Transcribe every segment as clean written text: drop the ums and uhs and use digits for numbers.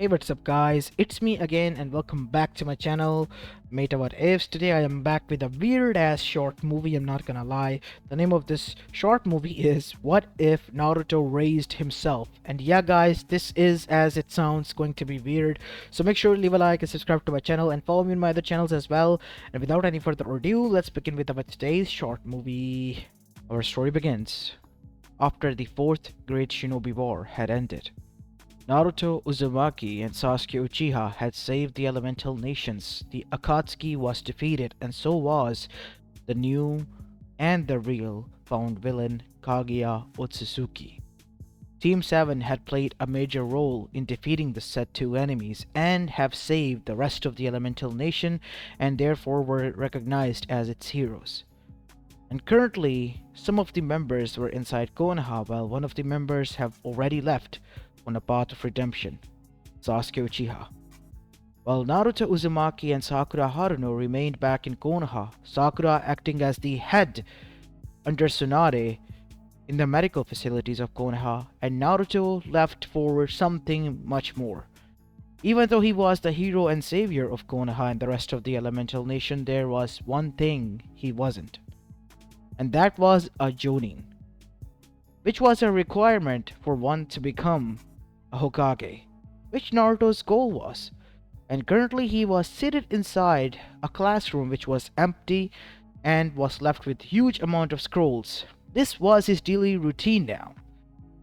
Hey, what's up guys, it's me again and welcome back to my channel, Mayta What Ifs. Today I am back with a weird ass short movie, I'm not gonna lie. The name of this short movie is What If Naruto Raised Himself. And yeah guys, this is as it sounds going to be weird. So make sure to leave a like and subscribe to my channel and follow me on my other channels as well. And without any further ado, let's begin with our today's short movie. Our story begins after the fourth great shinobi war had ended. Naruto Uzumaki and Sasuke Uchiha had saved the elemental nations. The Akatsuki was defeated, and so was the new and the real found villain Kaguya Otsutsuki. Team 7 had played a major role in defeating the said two enemies and have saved the rest of the elemental nation and therefore were recognized as its heroes. And currently, some of the members were inside Konoha while one of the members have already left on a path of redemption, Sasuke Uchiha. While Naruto Uzumaki and Sakura Haruno remained back in Konoha, Sakura acting as the head under Tsunade in the medical facilities of Konoha, and Naruto left for something much more. Even though he was the hero and savior of Konoha and the rest of the elemental nation, there was one thing he wasn't. And that was a Jonin, which was a requirement for one to become a Hokage, which Naruto's goal was. And currently he was seated inside a classroom which was empty and was left with huge amount of scrolls. This was his daily routine now.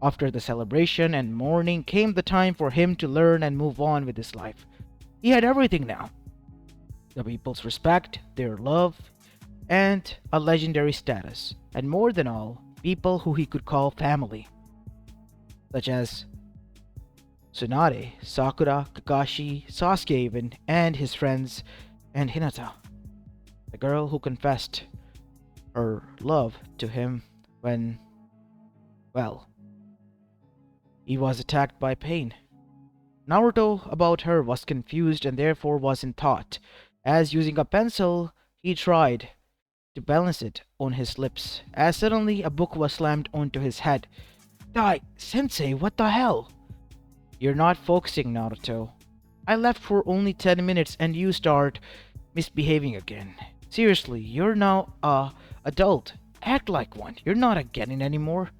After the celebration and mourning came the time for him to learn and move on with his life. He had everything now. The people's respect, their love, and a legendary status. And more than all, people who he could call family, such as Tsunade, Sakura, Kakashi, Sasuke even, and his friends, and Hinata, the girl who confessed her love to him when, well, he was attacked by pain. Naruto about her was confused and therefore was in thought, as using a pencil he tried to balance it on his lips, as suddenly a book was slammed onto his head. "Dai, Sensei, what the hell?" "You're not focusing, Naruto. I left for only 10 minutes and you start misbehaving again. Seriously, you're now a adult. Act like one. You're not a genin anymore."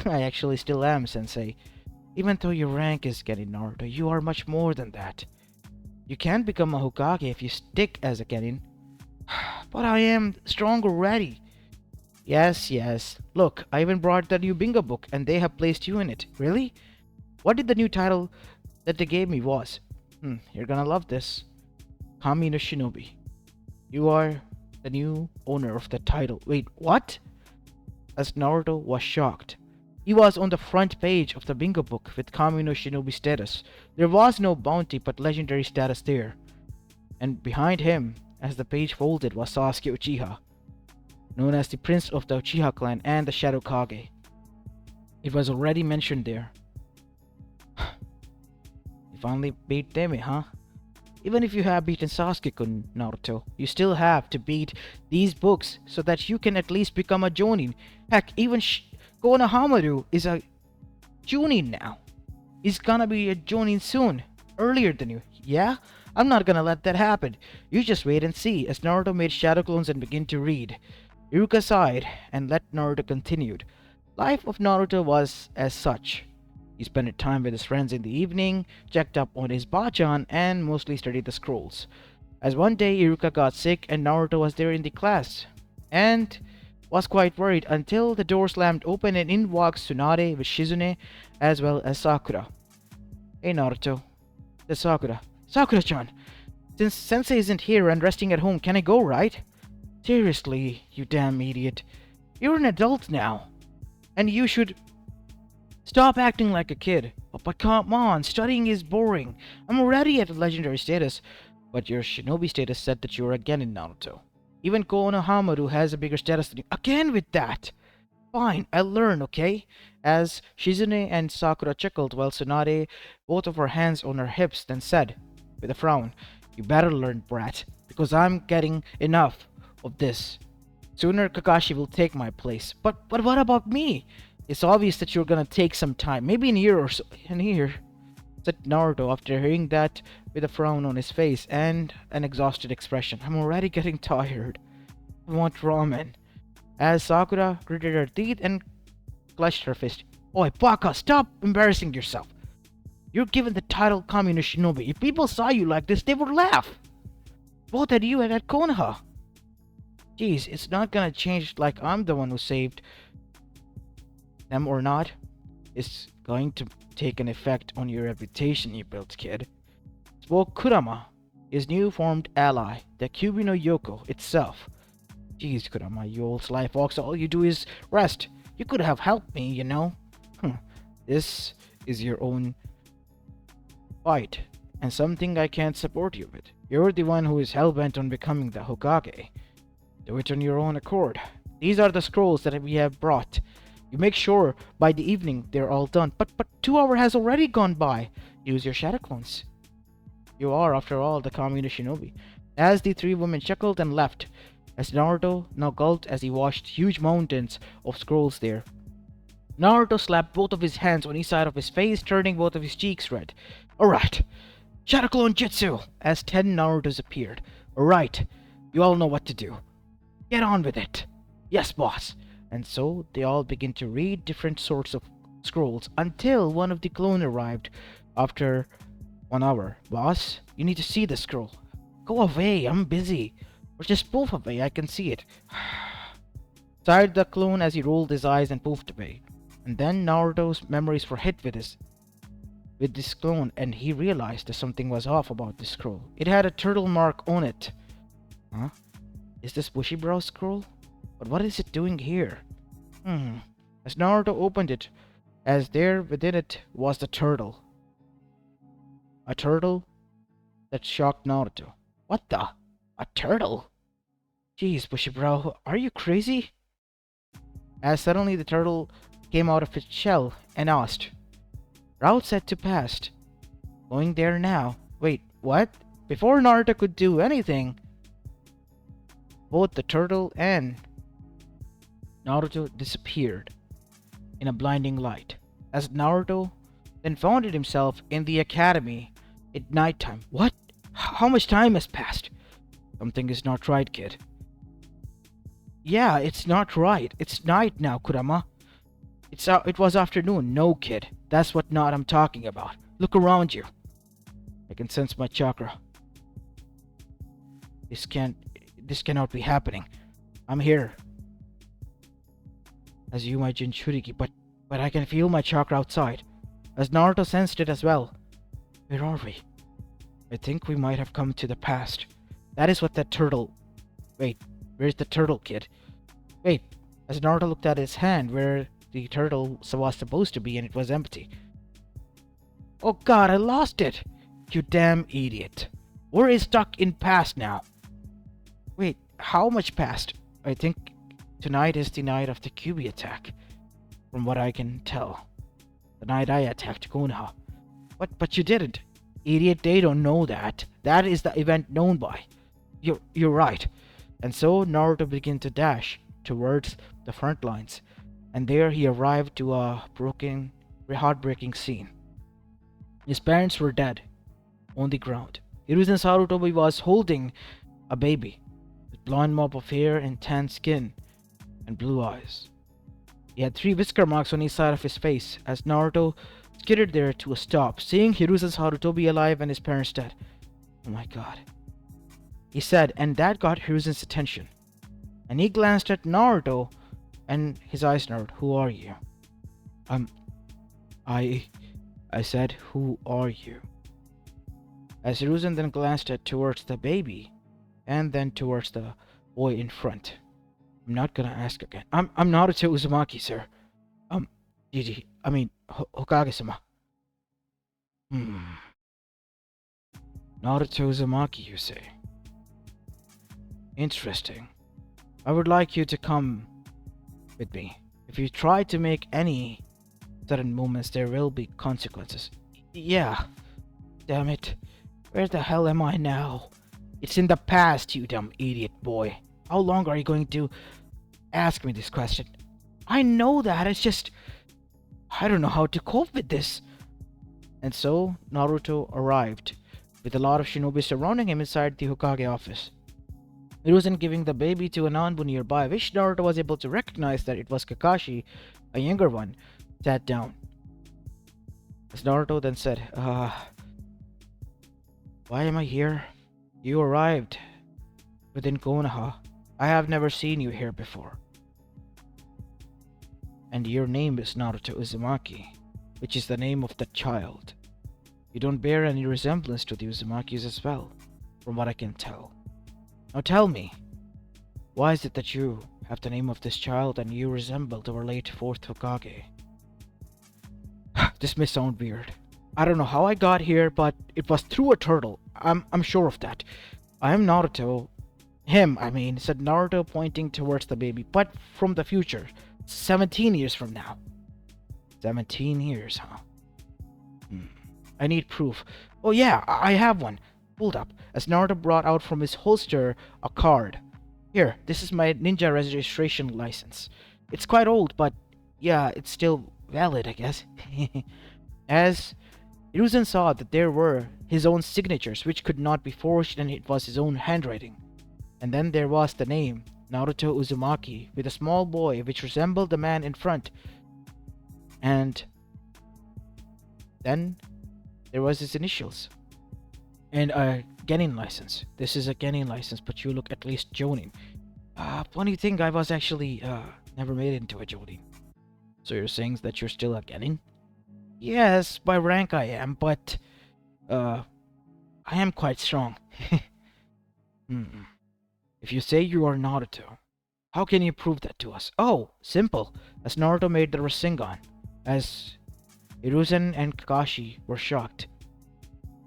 "I actually still am, Sensei. Even though your rank is genin, Naruto, you are much more than that. You can't become a Hokage if you stick as a genin." "But I am strong already." Yes. Look, I even brought the new bingo book and they have placed you in it." "Really? What did the new title that they gave me was?" You're gonna love this. "Kami no Shinobi. You are the new owner of the title." "Wait, what?" As Naruto was shocked. He was on the front page of the bingo book with Kami no Shinobi status. There was no bounty but legendary status there. And behind him, as the page folded, was Sasuke Uchiha, known as the Prince of the Uchiha clan and the Shadow Kage. It was already mentioned there. You finally beat Deme, huh? Even if you have beaten Sasuke-kun, Naruto, you still have to beat these books so that you can at least become a Jonin. Heck, even Konohamaru is a Chunin now. He's gonna be a Jonin soon, earlier than you. Yeah? I'm not gonna let that happen. You just wait and see." As Naruto made shadow clones and began to read, Iruka sighed and let Naruto continued. Life of Naruto was as such. He spent time with his friends in the evening, checked up on his bachan, and mostly studied the scrolls. As one day Iruka got sick and Naruto was there in the class, and was quite worried until the door slammed open and in walks Tsunade with Shizune as well as Sakura. "Hey Naruto," said Sakura. "Sakura-chan, since Sensei isn't here and resting at home, can I go, right?" "Seriously, you damn idiot. You're an adult now, and you should stop acting like a kid." But come on, studying is boring. I'm already at a legendary status." "But your shinobi status said that you're again in Naruto. Even Konohamaru has a bigger status than you." "Again with that." "Fine, I'll learn, okay?" As Shizune and Sakura chuckled while Tsunade, both of her hands on her hips, then said, with a frown, "You better learn, brat, because I'm getting enough of this. Sooner Kakashi will take my place." But what about me?" "It's obvious that you're gonna take some time, maybe an year or so." "An year?" said Naruto after hearing that with a frown on his face and an exhausted expression. I'm already getting tired. I want ramen. As Sakura gritted her teeth and clutched her fist. Oi, Baka, stop embarrassing yourself. You're given the title Communist Shinobi. If people saw you like this, they would laugh. Both at you and at Konoha. Jeez, it's not gonna change like I'm the one who saved them or not. It's going to take an effect on your reputation you built, kid. Spoke Kurama, his new formed ally, the Kyubi no Yoko itself. Jeez, Kurama, you old sly fox, all you do is rest. You could have helped me, you know. This is your own fight, and something I can't support you with. You're the one who is hell-bent on becoming the Hokage. Do it on your own accord. These are the scrolls that we have brought. You make sure by the evening they're all done. But 2 hours has already gone by. Use your shadow clones. You are, after all, the Communist Shinobi. As the three women chuckled and left, as Naruto now gulped as he watched huge mountains of scrolls there. Naruto slapped both of his hands on each side of his face, turning both of his cheeks red. Alright, Shadow Clone Jutsu! As 10 Narutos appeared. Alright, you all know what to do. Get on with it. Yes, boss. And so they all begin to read different sorts of scrolls until one of the clone arrived after 1 hour. Boss, you need to see the scroll. Go away, I'm busy. Or just poof away, I can see it. Sighed the clone as he rolled his eyes and poofed away. And then Naruto's memories were hit with this clone, and he realized that something was off about this scroll. It had a turtle mark on it. Huh? Is this Bushibra's scroll? But what is it doing here? As Naruto opened it, as there within it was the turtle. A turtle that shocked Naruto. What the? A turtle? Jeez, Bushibra, are you crazy? As suddenly the turtle came out of its shell and asked, Route set to past. Going there now. Wait, what? Before Naruto could do anything, both the turtle and Naruto disappeared in a blinding light, as Naruto then found himself in the academy at nighttime. What? How much time has passed? Something is not right, kid. Yeah, it's not right. It's night now, Kurama. It was afternoon. No, kid. That's what not I'm talking about. Look around you. I can sense my chakra. This cannot be happening. I'm here. As you, my Jinchuriki, but I can feel my chakra outside. As Naruto sensed it as well. Where are we? I think we might have come to the past. That is what that turtle... Wait, where's the turtle, kid? Wait, as Naruto looked at his hand where the turtle was supposed to be, and it was empty. Oh god, I lost it! You damn idiot. We're stuck in past now. Wait, how much past? I think tonight is the night of the Kyubi attack. From what I can tell. The night I attacked Konoha. But you didn't. Idiot, they don't know that. That is the event known by. You're right. And so Naruto began to dash towards the front lines. And there he arrived to a heartbreaking scene. His parents were dead, on the ground. Hiruzen Sarutobi was holding a baby, with blonde mop of hair and tan skin, and blue eyes. He had 3 whisker marks on each side of his face, as Naruto skidded there to a stop, seeing Hiruzen Sarutobi alive and his parents dead. Oh my god. He said, and that got Hiruzen's attention. And he glanced at Naruto, and his eyes narrowed. Who are you? I said, who are you? As Hiruzen then glanced towards the baby, and then towards the boy in front. I'm not gonna ask again. I'm Naruto Uzumaki, sir. Hokage-sama. Naruto Uzumaki, you say? Interesting. I would like you to come with me. If you try to make any sudden movements, there will be consequences. Yeah. Damn it. Where the hell am I now? It's in the past, you dumb idiot boy. How long are you going to ask me this question? I know that, it's just... I don't know how to cope with this. And so Naruto arrived, with a lot of shinobi surrounding him inside the Hokage office. It wasn't giving the baby to an Anbu nearby, which Naruto was able to recognize that it was Kakashi, a younger one, sat down. As Naruto then said, why am I here? You arrived within Konoha. I have never seen you here before. And your name is Naruto Uzumaki, which is the name of the child. You don't bear any resemblance to the Uzumakis as well, from what I can tell. Now tell me, why is it that you have the name of this child and you resemble our late fourth Hokage? This may sound weird. I don't know how I got here, but it was through a turtle. I'm sure of that. I am Naruto. Him, I mean, said Naruto, pointing towards the baby, but from the future. 17 years from now. 17 years, huh? I need proof. Oh yeah, I have one. Hold up, as Naruto brought out from his holster a card. Here, this is my ninja registration license. It's quite old, but yeah, it's still valid, I guess. As Hiruzen saw that there were his own signatures which could not be forged, and it was his own handwriting. And then there was the name, Naruto Uzumaki, with a small boy which resembled the man in front. And then there was his initials. And a genin license. This is a genin license, but you look at least jonin. Funny thing, I was actually never made into a jonin. So you're saying that you're still a genin? Yes, by rank I am, but I am quite strong. If you say you are Naruto, how can you prove that to us? Oh, simple. As Naruto made the Rasengan, as Hiruzen and Kakashi were shocked.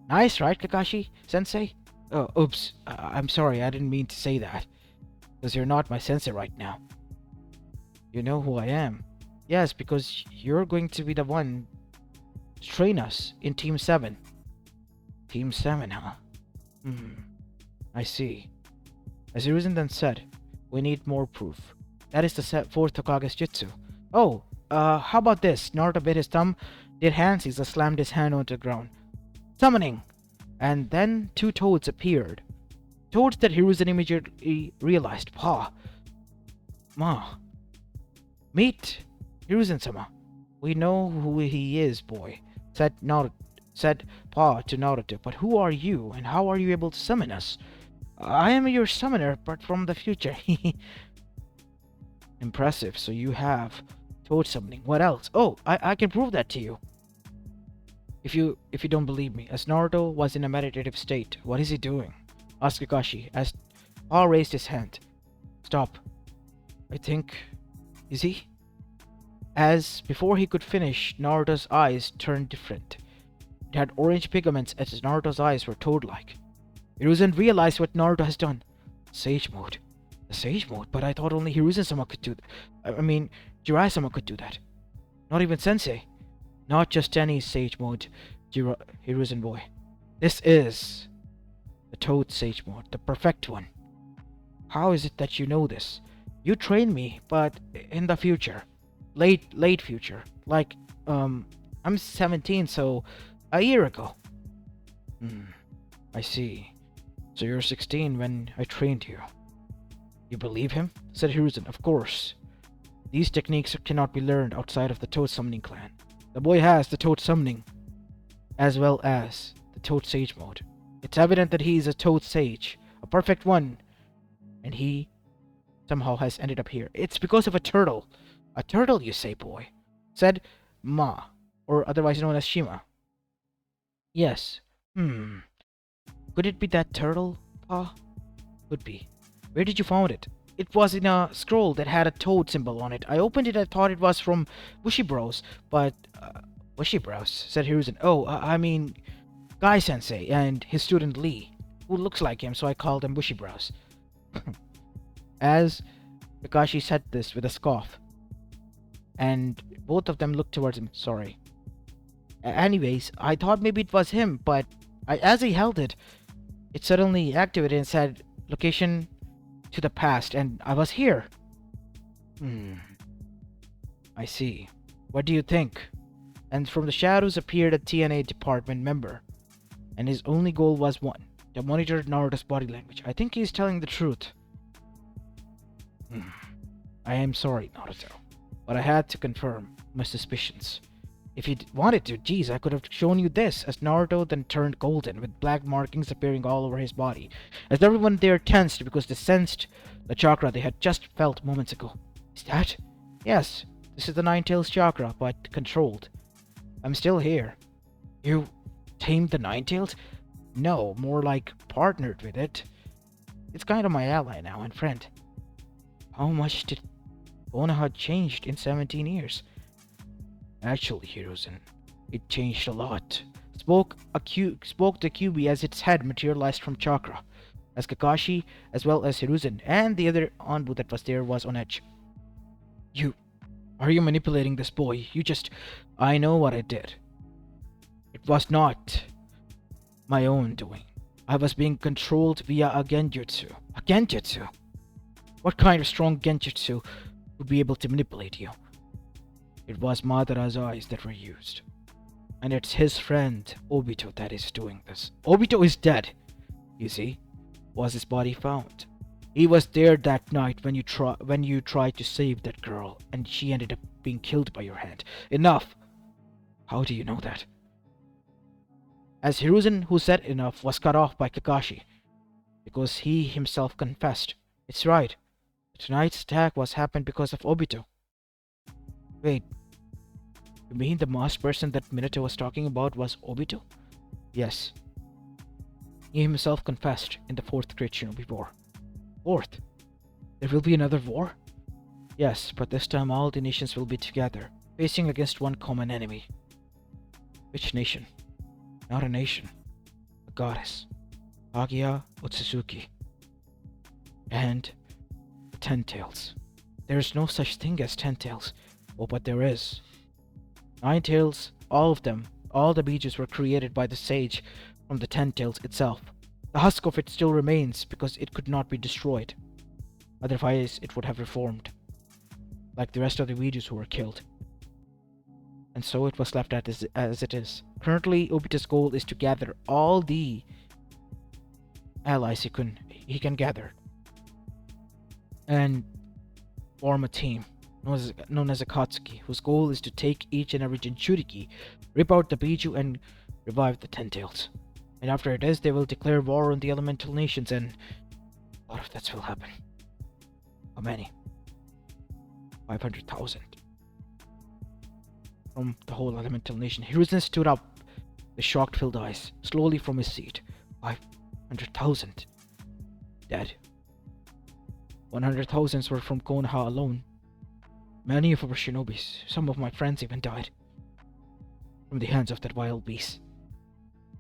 Nice, right, Kakashi-sensei? Oh, oops. I'm sorry, I didn't mean to say that. Because you're not my sensei right now. You know who I am. Yes, because you're going to be the one to train us in Team 7. Team 7, huh? I see. As Hiruzen then said, we need more proof. That is the fourth Hokage's jutsu. Oh, how about this? Naruto bit his thumb, did handsies and slammed his hand onto the ground. Summoning! And then two toads appeared. Toads that Hiruzen immediately realized. Meet Hiruzen-sama. We know who he is, boy, said Pa to Naruto. But who are you, and how are you able to summon us? I am your summoner, but from the future. Impressive, so you have toad summoning. What else? Oh, I can prove that to you. If you don't believe me, as Naruto was in a meditative state. What is he doing? Asked Kakashi, as Pa raised his hand. Stop. I think... Is he? As before he could finish, Naruto's eyes turned different. It had orange pigments as Naruto's eyes were toad-like. Hiruzen realized what Naruto has done. Sage mode. The sage mode? But I thought only Hiruzen-sama could do that. I mean, Jiraiya-sama could do that. Not even Sensei. Not just any sage mode, Hiruzen boy. This is the Toad Sage mode, the perfect one. How is it that you know this? You trained me, but in the future. Late future. Like, I'm 17, so a year ago. I see. So you're 16 when I trained you. You believe him? Said Hiruzen. Of course. These techniques cannot be learned outside of the Toad Summoning clan. The boy has the Toad Summoning, as well as the Toad Sage mode. It's evident that he is a Toad Sage, a perfect one, and he somehow has ended up here. It's because of a turtle. A turtle, you say, boy? Said Ma, or otherwise known as Shima. Yes. Could it be that turtle, Pa? Could be. Where did you find it? It was in a scroll that had a toad symbol on it. I opened it, I thought it was from Bushibros, but... Bushibros, said Hiruzen. Oh, I mean... Guy-sensei and his student Lee, who looks like him, so I called him Bushibros. As Kakashi said this with a scoff, and both of them looked towards him. Sorry. Anyways, I thought maybe it was him, but as he held it, it suddenly activated and said, location to the past, and I was here. I see. What do you think? and from the shadows appeared a TNA department member, and his only goal was one: to monitor Naruto's body language. I think he's telling the truth. I am sorry, Naruto, but I had to confirm my suspicions. If you wanted to, geez, I could have shown you this, as Naruto then turned golden, with black markings appearing all over his body, as everyone there tensed because they sensed the chakra they had just felt moments ago. Is that? Yes, this is the Nine Tails chakra, but controlled. I'm still here. You tamed the Nine Tails? No, more like partnered with it. It's kind of my ally now and friend. How much did Konoha changed in 17 years? Actually, Hiruzen, it changed a lot. Spoke to Kyuubi as its head materialized from chakra, as Kakashi, as well as Hiruzen, and the other Anbu that was there was on edge. Are you manipulating this boy? I know what I did. It was not my own doing. I was being controlled via a genjutsu. A genjutsu? What kind of strong genjutsu would be able to manipulate you? It was Madara's eyes that were used. And it's his friend, Obito, that is doing this. Obito is dead, you see. Was his body found? He was there that night when you tried to save that girl, and she ended up being killed by your hand. Enough! How do you know that? As Hiruzen, who said enough, was cut off by Kakashi, because he himself confessed. It's right. Tonight's attack happened because of Obito. Wait, you mean the masked person that Minato was talking about was Obito? Yes. He himself confessed in the 4th Great Shinobi War. 4th? There will be another war? Yes, but this time all the nations will be together, facing against one common enemy. Which nation? Not a nation. A goddess. Kaguya Otsutsuki. And the Ten Tails. There is no such thing as Ten Tails. Oh, but there is. Nine Tails, all of them, all the Bijus were created by the sage from the Ten Tails itself. The husk of it still remains because it could not be destroyed. Otherwise, it would have reformed, like the rest of the Bijus who were killed. And so it was left as it is. Currently, Obito's goal is to gather all the allies he can gather and form a team known as Akatsuki, whose goal is to take each and every Jinchuriki, rip out the Biju, and revive the Ten Tails. And after it is, they will declare war on the elemental nations, and a lot of that will happen. How many? 500,000. From the whole elemental nation. Hiruzen stood up with shocked-filled eyes, slowly from his seat. 500,000. Dead. 100,000 were from Konoha alone. Many of our shinobis, some of my friends even died from the hands of that wild beast.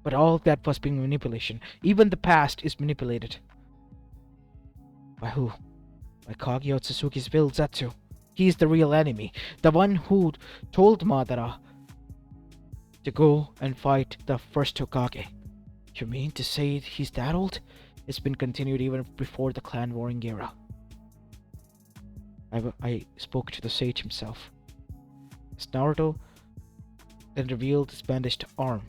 But all of that was being manipulation. Even the past is manipulated. By who? By Kaguya Otsutsuki's will, Zetsu. He is the real enemy. The one who told Madara to go and fight the first Hokage. You mean to say he's that old? It's been continued even before the clan warring era. I spoke to the sage himself. As Naruto then revealed his bandaged arm.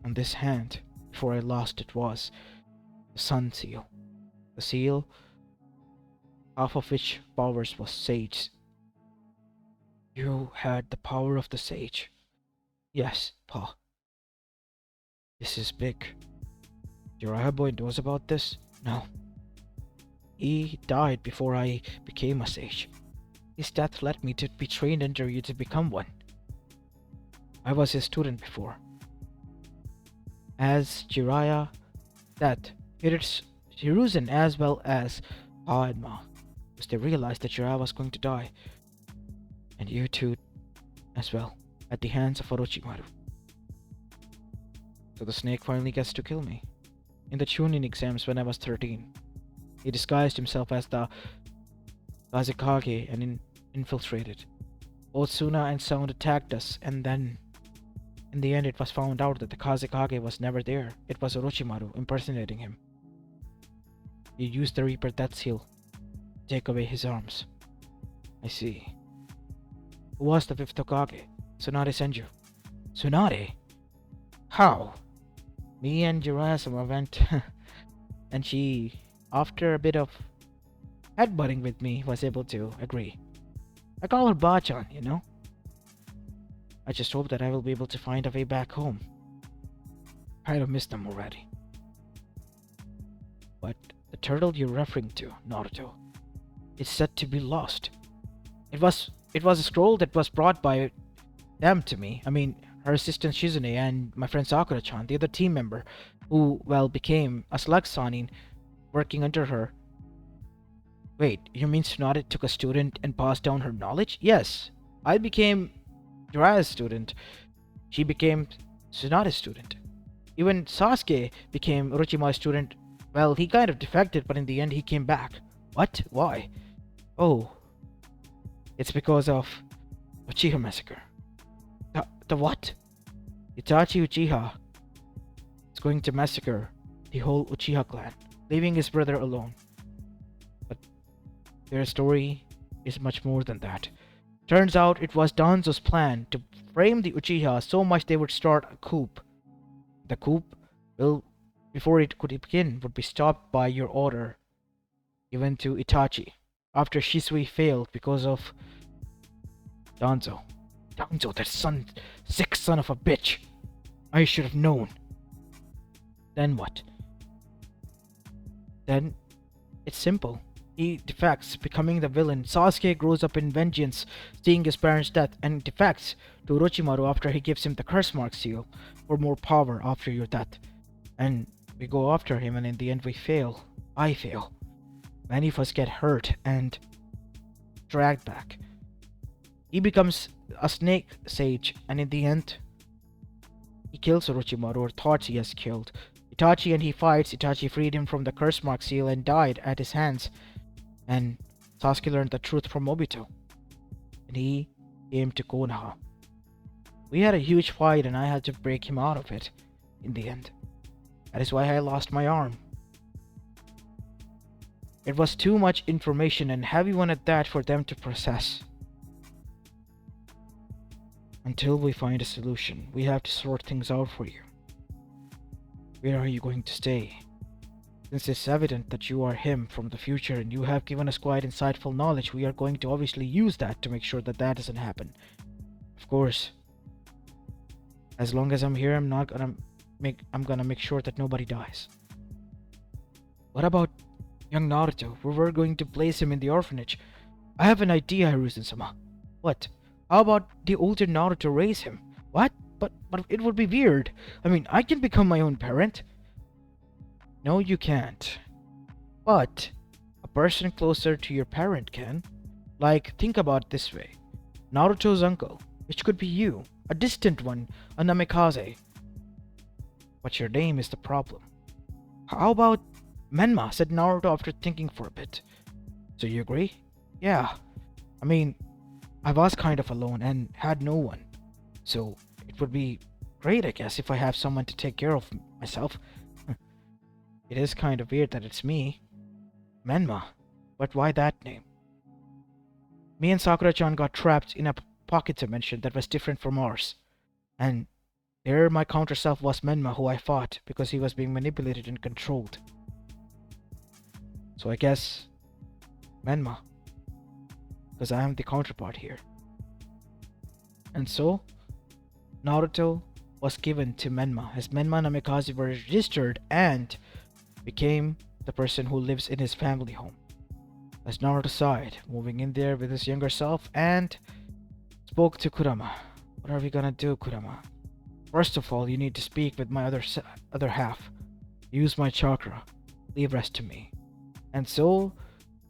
On this hand, before I lost it, was the Sun Seal. The seal, half of which powers was Sage. You had the power of the Sage. Yes, Pa. This is big. Jiraiya boy knows about this? No. He died before I became a sage. His death led me to be trained under you to become one. I was his student before. As Jiraiya said, it is Hiruzen as well as Pa and Ma, because they realized that Jiraiya was going to die. And you too, as well, at the hands of Orochimaru. So the snake finally gets to kill me. In the Chunin exams when I was 13, he disguised himself as the Kazekage and infiltrated. Both Suna and Sound attacked us, and then, in the end, it was found out that the Kazekage was never there. It was Orochimaru impersonating him. He used the Reaper Death Seal to take away his arms. I see. Who was the fifth Hokage? Tsunade Senju. Tsunade? How? Me and Jiraiya went and she, after a bit of headbutting with me, was able to agree. I call her Bachan, you know? I just hope that I will be able to find a way back home. Kind of miss them already. But the turtle you're referring to, Naruto, is said to be lost. It was a scroll that was brought by them to me. I mean, her assistant Shizune and my friend Sakura-chan, the other team member, who, well, became a slug Sanin working under her. Wait, you mean Tsunade took a student and passed down her knowledge? Yes, I became Jiraiya's student. She became Tsunade's student. Even Sasuke became Orochimaru's student. Well, he kind of defected, but in the end he came back. What? Why? Oh, it's because of Uchiha massacre. The what? Itachi Uchiha is going to massacre the whole Uchiha clan, leaving his brother alone. But their story is much more than that. Turns out it was Danzo's plan to frame the Uchiha so much they would start a coup. The coup will, before it could begin, would be stopped by your order given to Itachi after Shisui failed because of Danzo. Danzo, that sick son of a bitch. I should have known. Then what? Then it's simple. He defects, becoming the villain. Sasuke grows up in vengeance, seeing his parents' death, and defects to Orochimaru after he gives him the curse mark seal for more power after your death. And we go after him, and in the end we fail. I fail. Many of us get hurt and dragged back. He becomes a snake sage, and in the end, he kills Orochimaru, or thought he has killed. Itachi and he fights. Itachi freed him from the curse mark seal and died at his hands. And Sasuke learned the truth from Obito. And he came to Konoha. We had a huge fight and I had to break him out of it in the end. That is why I lost my arm. It was too much information and heavy one at that for them to process. Until we find a solution, we have to sort things out for you. Where are you going to stay? Since it's evident that you are him from the future and you have given us quite insightful knowledge, we are going to obviously use that to make sure that that doesn't happen. Of course, as long as I'm here, I'm gonna make sure that nobody dies. What about young Naruto? We were going to place him in the orphanage. I have an idea, Hiruzen-sama. What? How about the older Naruto raise him? What? But it would be weird. I mean, I can become my own parent. No, you can't. But a person closer to your parent can. Like, think about it this way. Naruto's uncle, which could be you, a distant one, a Namikaze. But your name is the problem. How about Menma, said Naruto after thinking for a bit. So you agree? Yeah. I mean, I was kind of alone and had no one. So it would be great, I guess, if I have someone to take care of myself. It is kind of weird that it's me, Menma, but why that name? Me and Sakura-chan got trapped in a pocket dimension that was different from ours. And there my counter self was Menma, who I fought because he was being manipulated and controlled. So I guess Menma, because I am the counterpart here. And so Naruto was given to Menma, as Menma and Namikaze were registered and became the person who lives in his family home. As Naruto sighed, moving in there with his younger self, and spoke to Kurama. What are we gonna do, Kurama? First of all, you need to speak with my other half. Use my chakra. Leave rest to me. And so,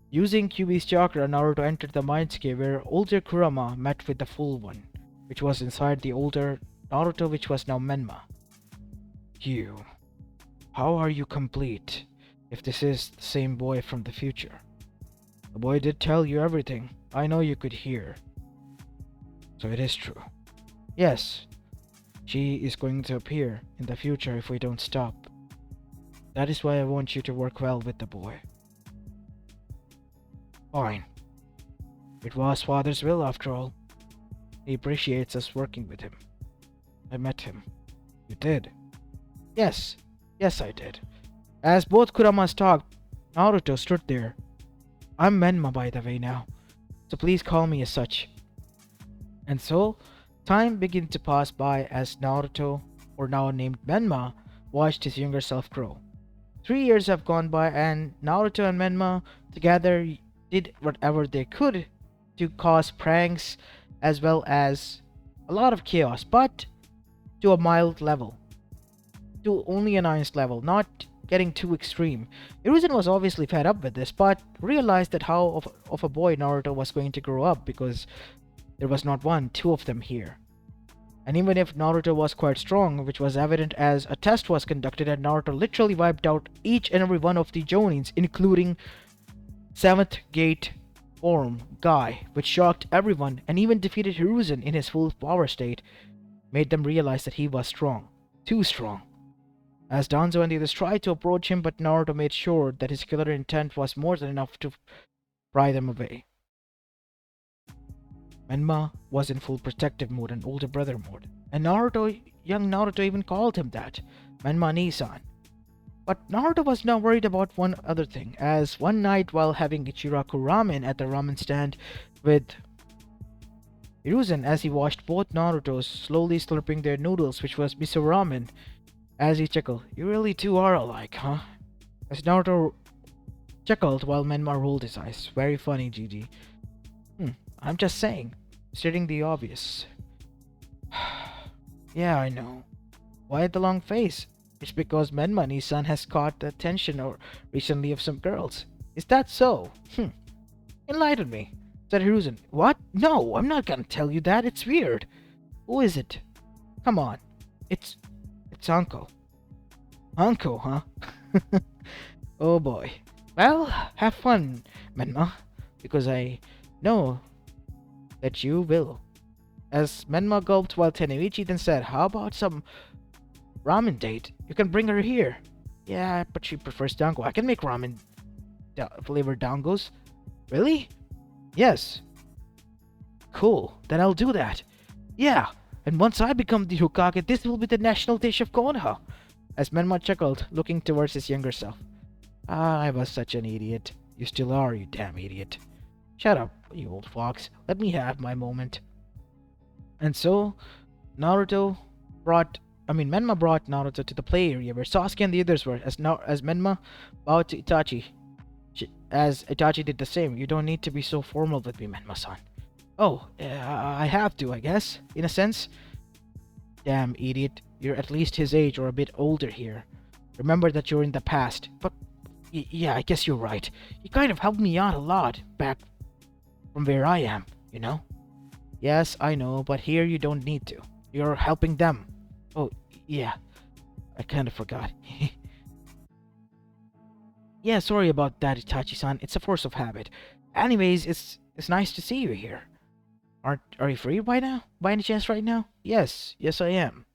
using Kyuubi's chakra, Naruto entered the mindscape where older Kurama met with the full one, which was inside the older Naruto, which was now Menma. You. How are you complete if this is the same boy from the future? The boy did tell you everything. I know you could hear. So it is true. Yes, she is going to appear in the future if we don't stop. That is why I want you to work well with the boy. Fine. It was father's will after all. He appreciates us working with him. I met him. You did? Yes. Yes, I did. As both Kuramas talked, Naruto stood there. I'm Menma, by the way, now, so please call me as such. And so, time began to pass by as Naruto, or now named Menma, watched his younger self grow. 3 years have gone by, and Naruto and Menma together did whatever they could to cause pranks as well as a lot of chaos, but to a mild level, to only a nice level, not getting too extreme. Hiruzen was obviously fed up with this, but realized that how of a boy Naruto was going to grow up because there was not one, two of them here. And even if Naruto was quite strong, which was evident as a test was conducted and Naruto literally wiped out each and every one of the Jonins, including 7th Gate form Guy, which shocked everyone and even defeated Hiruzen in his full power state, made them realize that he was strong. Too strong. As Danzo and the others tried to approach him, but Naruto made sure that his killer intent was more than enough to pry them away. Menma was in full protective mode and older brother mode, and young Naruto even called him that, Menma Nisan. But Naruto was now worried about one other thing, as one night while having Ichiraku ramen at the ramen stand with Hiruzen, as he watched both Narutos slowly slurping their noodles, which was miso ramen, as he chuckled, "You really two are alike, huh?" As Naruto chuckled while Menma rolled his eyes. Very funny, GG. I'm just saying, stating the obvious. Yeah, I know. Why the long face? It's because Menma-ni-san has caught the attention or recently of some girls. Is that so? Enlighten me, said Hiruzen. What? No, I'm not gonna tell you that. It's weird. Who is it? Come on. It's Uncle. Uncle, huh? Oh boy. Well, have fun, Menma, because I know that you will. As Menma gulped while Tenemichi then said, how about some ramen date? You can bring her here. Yeah, but she prefers dango. I can make ramen flavored dangos. Really? Yes. Cool. Then I'll do that. Yeah. And once I become the Hokage, this will be the national dish of Konoha. As Menma chuckled, looking towards his younger self. Ah, I was such an idiot. You still are, you damn idiot. Shut up, you old fox. Let me have my moment. And so, Menma brought Naruto to the play area where Sasuke and the others were, as Menma bowed to Itachi. As Itachi did the same. You don't need to be so formal with me, Menma-san. Oh, I have to, I guess, in a sense. Damn idiot. You're at least his age or a bit older here. Remember that you're in the past. But, yeah, I guess you're right. You kind of helped me out a lot back from where I am, you know? Yes, I know, but here you don't need to. You're helping them. Oh, yeah. I kind of forgot. Yeah, sorry about that, Itachi-san. It's a force of habit. Anyways, it's nice to see you here. Are you free by now? By any chance right now? Yes, I am.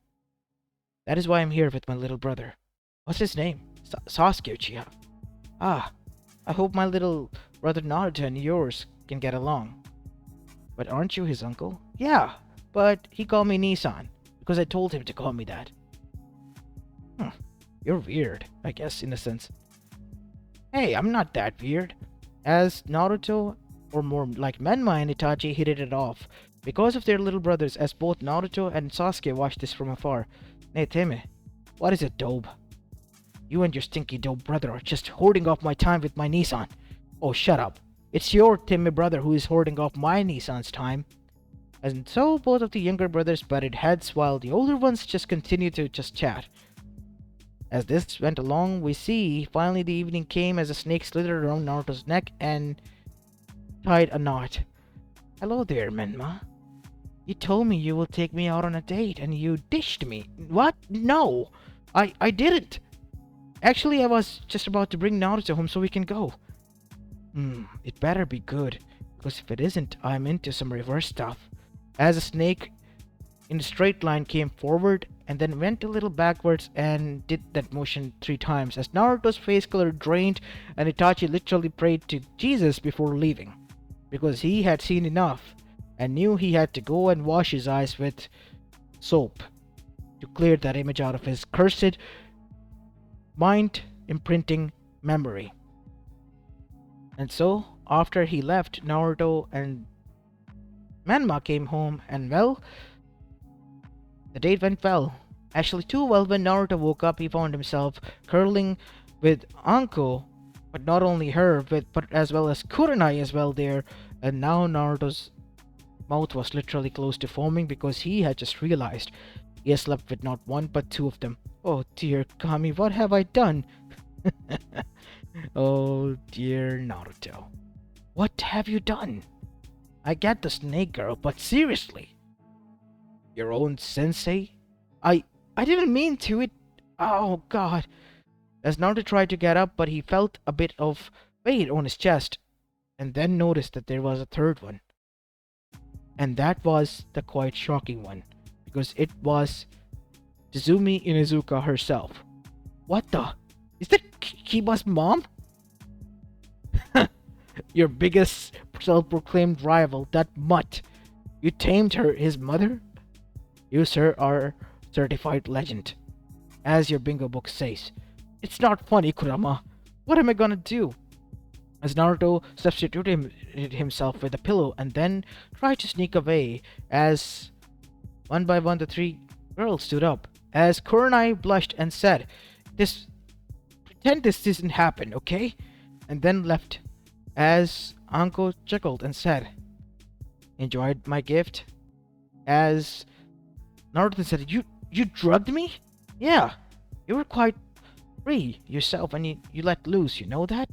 That is why I'm here with my little brother. What's his name? Sasuke Uchiha. Ah, I hope my little brother Naruto and yours can get along. But aren't you his uncle? Yeah, but he called me Nisan, because I told him to call me that. You're weird, I guess, in a sense. Hey, I'm not that weird. As Naruto, or more like Menma and Itachi, hit it off because of their little brothers, as both Naruto and Sasuke watched this from afar. Hey, Teme, what is it, dope? You and your stinky dope brother are just hoarding off my time with my Nisan. Oh, shut up. It's your Teme brother who is hoarding off my Nisan's time. And so both of the younger brothers butted heads while the older ones just continued to chat. As this went along, we see finally the evening came as a snake slithered around Naruto's neck and tied a knot. Hello there, Menma. You told me you will take me out on a date and you dished me. What? No! I didn't! Actually, I was just about to bring Naruto home so we can go. It better be good, because if it isn't, I'm into some reverse stuff. As a snake in a straight line came forward and then went a little backwards and did that motion 3 times as Naruto's face color drained and Itachi literally prayed to Jesus before leaving, because he had seen enough. and knew he had to go and wash his eyes with soap to clear that image out of his cursed mind imprinting memory. And so, after he left, Naruto and Manma came home, and well, the date went well. Actually, too well. When Naruto woke up, he found himself curling with Anko, but not only her, but as well as Kurenai as well there. And now Naruto's mouth was literally close to foaming because he had just realized he had slept with not one but two of them. Oh dear Kami, what have I done? Oh dear Naruto, what have you done? I get the snake girl, but seriously, your own sensei? I didn't mean to. It. Oh God. As Naruto tried to get up, but he felt a bit of weight on his chest, and then noticed that there was a third one. And that was the quite shocking one, because it was Tizumi Inuzuka herself. What the? Is that Kiba's mom? Your biggest self-proclaimed rival, that mutt. You tamed her, his mother? You, sir, are certified legend, as your bingo book says. It's not funny, Kurama. What am I gonna do? As Naruto substituted himself with a pillow and then tried to sneak away, as one by one the three girls stood up, as Kurenai blushed and said, "This, pretend this didn't happen, okay?" And then left, as Anko chuckled and said, "Enjoyed my gift?" As Naruto said, You drugged me? Yeah, you were quite free yourself and you let loose, you know that?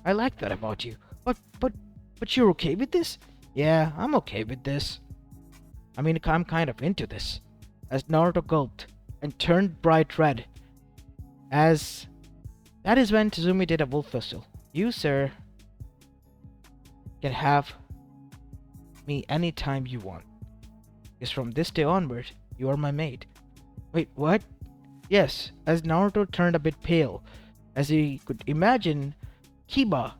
I like that about you. But you're okay with this? Yeah, I'm okay with this. I mean, I'm kind of into this. As Naruto gulped and turned bright red, as that is when Tizumi did a wolf whistle. You, sir, can have me anytime you want. Because from this day onward, you are my maid. Wait, what? Yes, as Naruto turned a bit pale, as he could imagine Kiba,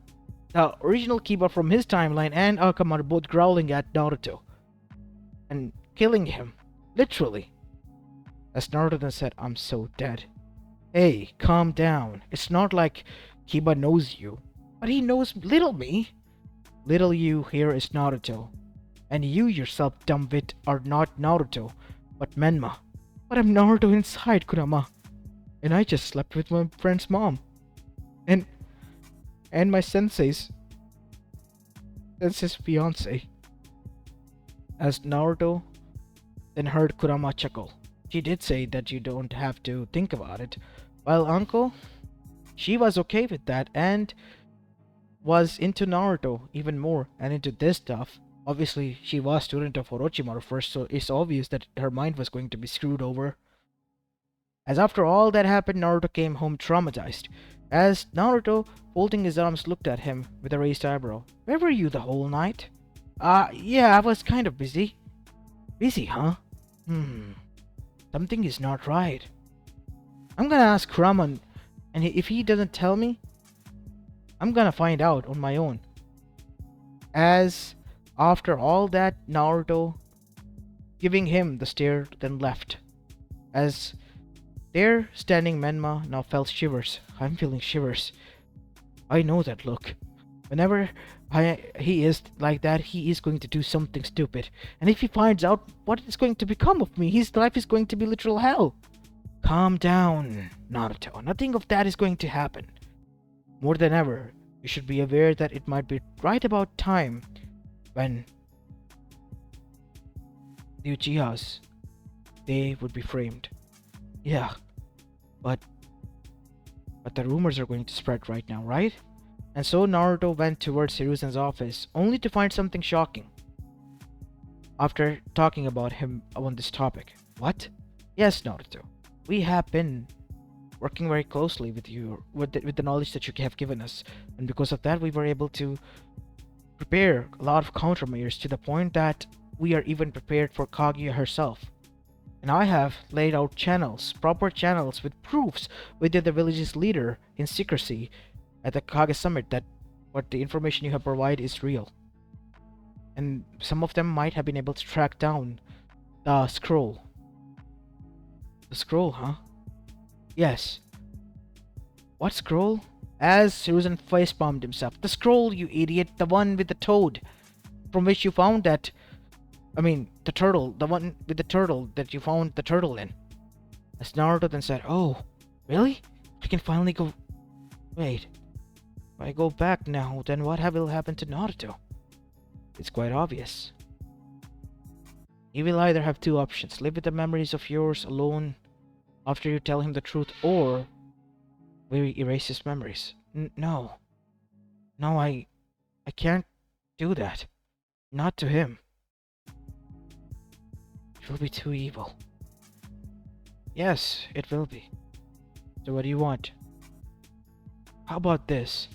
the original Kiba from his timeline, and Akamaru both growling at Naruto and killing him, literally. As Naruto then said, I'm so dead. Hey, calm down. It's not like Kiba knows you, but he knows little me. Little you here is Naruto, and you yourself, dumbwit, are not Naruto, but Menma. But I'm Naruto inside, Kurama. And I just slept with my friend's mom. And my sensei's fiance. As Naruto then heard Kurama chuckle. She did say that you don't have to think about it. While Uncle, she was okay with that and was into Naruto even more and into this stuff. Obviously, she was a student of Orochimaru first, so it's obvious that her mind was going to be screwed over. As after all that happened, Naruto came home traumatized. As Naruto, folding his arms, looked at him with a raised eyebrow. Where were you the whole night? Yeah, I was kind of busy. Busy, huh? Something is not right. I'm gonna ask Kurama, and if he doesn't tell me, I'm gonna find out on my own. As after all that, Naruto giving him the stare, then left. As there standing Menma now felt shivers. I'm feeling shivers. I know that look. Whenever he is like that, he is going to do something stupid. And if he finds out, what is going to become of me? His life is going to be literal hell. Calm down, Naruto. Nothing of that is going to happen. More than ever, you should be aware that it might be right about time when the Uchihas, they would be framed. Yeah, but the rumors are going to spread right now, right? And so Naruto went towards Hiruzen's office, only to find something shocking. After talking about him on this topic. What? Yes, Naruto. We have been working very closely with you, with the knowledge that you have given us. And because of that, we were able to prepare a lot of countermeasures to the point that we are even prepared for Kaguya herself. And I have laid out channels, proper channels with proofs within the village's leader in secrecy at the Kage Summit that what the information you have provided is real. And some of them might have been able to track down the scroll. The scroll, huh? Yes. What scroll? As Susan facepalmed himself. The scroll, you idiot. The one with the toad. From which you found that. I mean, the turtle. The one with the turtle that you found the turtle in. As Naruto then said, "Oh, really? I can finally go. Wait. If I go back now, then what will happen to Naruto? It's quite obvious. He will either have two options: live with the memories of yours alone after you tell him the truth, or we erase his memories. No. No, I can't do that. Not to him. It will be too evil." "Yes, it will be. So what do you want?" "How about this?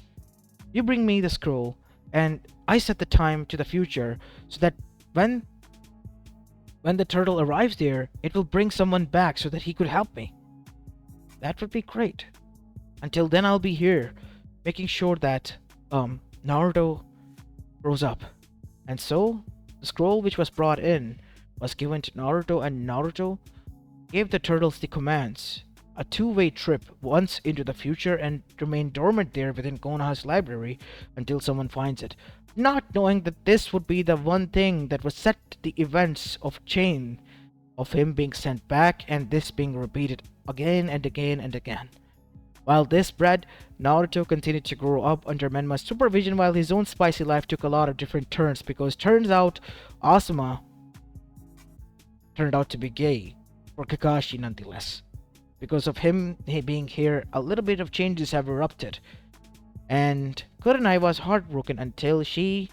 You bring me the scroll, and I set the time to the future so that when the turtle arrives there, it will bring someone back so that he could help me. That would be great. Until then, I'll be here, making sure that Naruto grows up." And so, the scroll which was brought in was given to Naruto, and Naruto gave the turtles the commands. A two-way trip once into the future and remain dormant there within Konoha's library until someone finds it, not knowing that this would be the one thing that would set the events of chain of him being sent back and this being repeated again and again and again. While this spread, Naruto continued to grow up under Menma's supervision while his own spicy life took a lot of different turns, because turns out Asuma turned out to be gay, for Kakashi nonetheless. Because of him being here, a little bit of changes have erupted, and Kurenai was heartbroken until she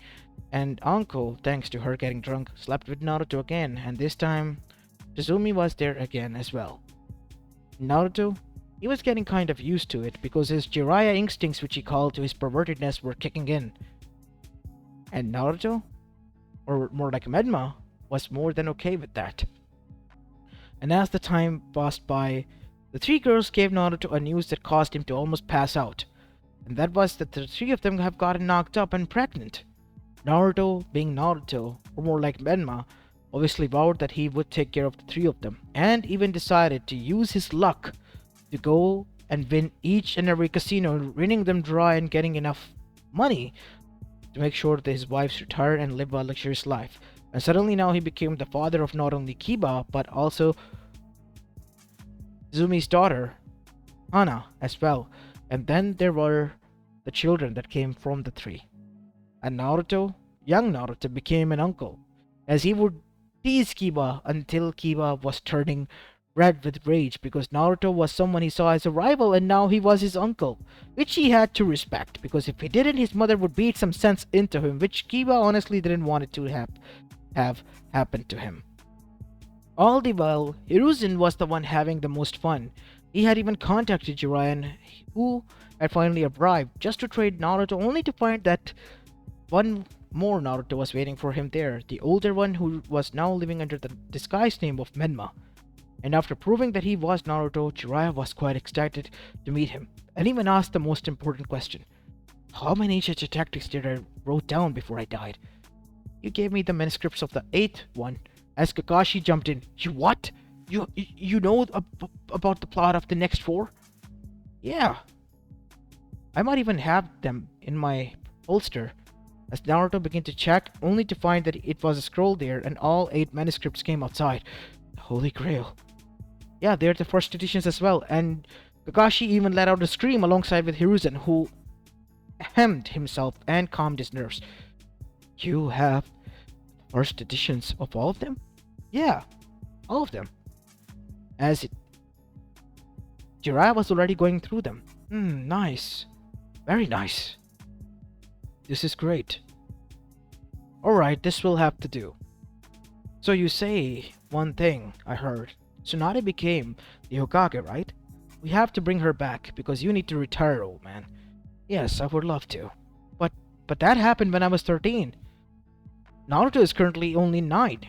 and Anko, thanks to her getting drunk, slept with Naruto again, and this time Tazumi was there again as well. Naruto, he was getting kind of used to it because his Jiraiya instincts, which he called to his pervertedness, were kicking in. And Naruto, or more like Menma, was more than okay with that. And as the time passed by, the three girls gave Naruto a news that caused him to almost pass out. And that was that the three of them have gotten knocked up and pregnant. Naruto, being Naruto, or more like Menma, obviously vowed that he would take care of the three of them, and even decided to use his luck to go and win each and every casino, winning them dry and getting enough money to make sure that his wives retire and live a luxurious life. And suddenly now he became the father of not only Kiba, but also Zumi's daughter, Hana, as well. And then there were the children that came from the three. And Naruto, young Naruto, became an uncle, as he would tease Kiba until Kiba was turning red with rage because Naruto was someone he saw as a rival and now he was his uncle, which he had to respect, because if he didn't, his mother would beat some sense into him, which Kiba honestly didn't want it to have happened to him. All the while, Hiruzen was the one having the most fun. He had even contacted Jiraiya, who had finally arrived, just to trade Naruto, only to find that one more Naruto was waiting for him there, the older one who was now living under the disguised name of Menma. And after proving that he was Naruto, Jiraiya was quite excited to meet him, and even asked the most important question. "How many ninja tactics did I wrote down before I died?" "You gave me the manuscripts of the 8th one." As Kakashi jumped in. "You what? You know about the plot of the next 4? "Yeah. I might even have them in my holster." As Naruto began to check, only to find that it was a scroll there, and all 8 manuscripts came outside. The Holy Grail. Yeah, they're the first editions as well, and Kakashi even let out a scream alongside with Hiruzen, who hemmed himself and calmed his nerves. "You have first editions of all of them?" "Yeah, all of them." Jiraiya was already going through them. Nice. Very nice. This is great. Alright, this will have to do. So you say one thing, I heard. Tsunade became the Hokage, right? We have to bring her back, because you need to retire, old man. Yes, I would love to. But that happened when I was 13. Naruto is currently only 9.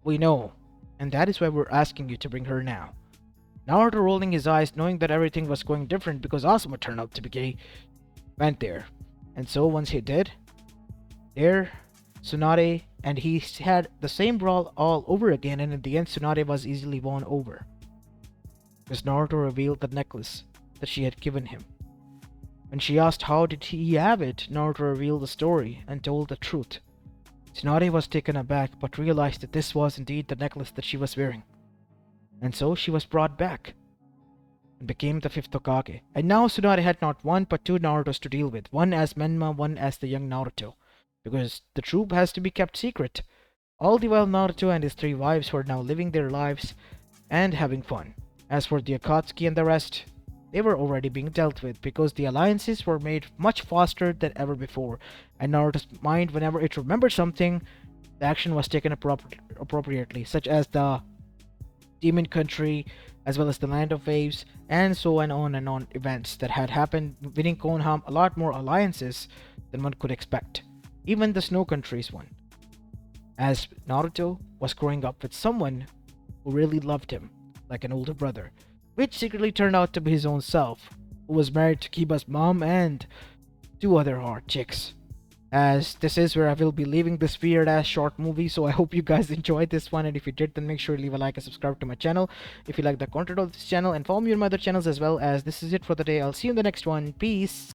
We know, and that is why we're asking you to bring her now. Naruto, rolling his eyes, knowing that everything was going different because Asuma turned out to be gay, went there. And so once he did, there Tsunade, and he had the same brawl all over again, and in the end, Tsunade was easily won over. Because Naruto revealed the necklace that she had given him. When she asked how did he have it, Naruto revealed the story and told the truth. Tsunade was taken aback but realized that this was indeed the necklace that she was wearing. And so she was brought back and became the fifth Hokage. And now Tsunade had not one but two Narutos to deal with, one as Menma, one as the young Naruto. Because the truth has to be kept secret. All the while Naruto and his three wives were now living their lives and having fun. As for the Akatsuki and the rest, they were already being dealt with because the alliances were made much faster than ever before, and Naruto's mind, whenever it remembered something, the action was taken appropriately, such as the Demon Country, as well as the Land of Waves, and so on and on events that had happened, winning Konoha a lot more alliances than one could expect. Even the Snow Country's one, as Naruto was growing up with someone who really loved him, like an older brother, which secretly turned out to be his own self, who was married to Kiba's mom and two other hot chicks. As this is where I will be leaving this weird ass short movie, so I hope you guys enjoyed this one, and if you did, then make sure to leave a like and subscribe to my channel if you like the content of this channel, and follow me on my other channels as well. As this is it for the day. I'll see you in the next one. Peace.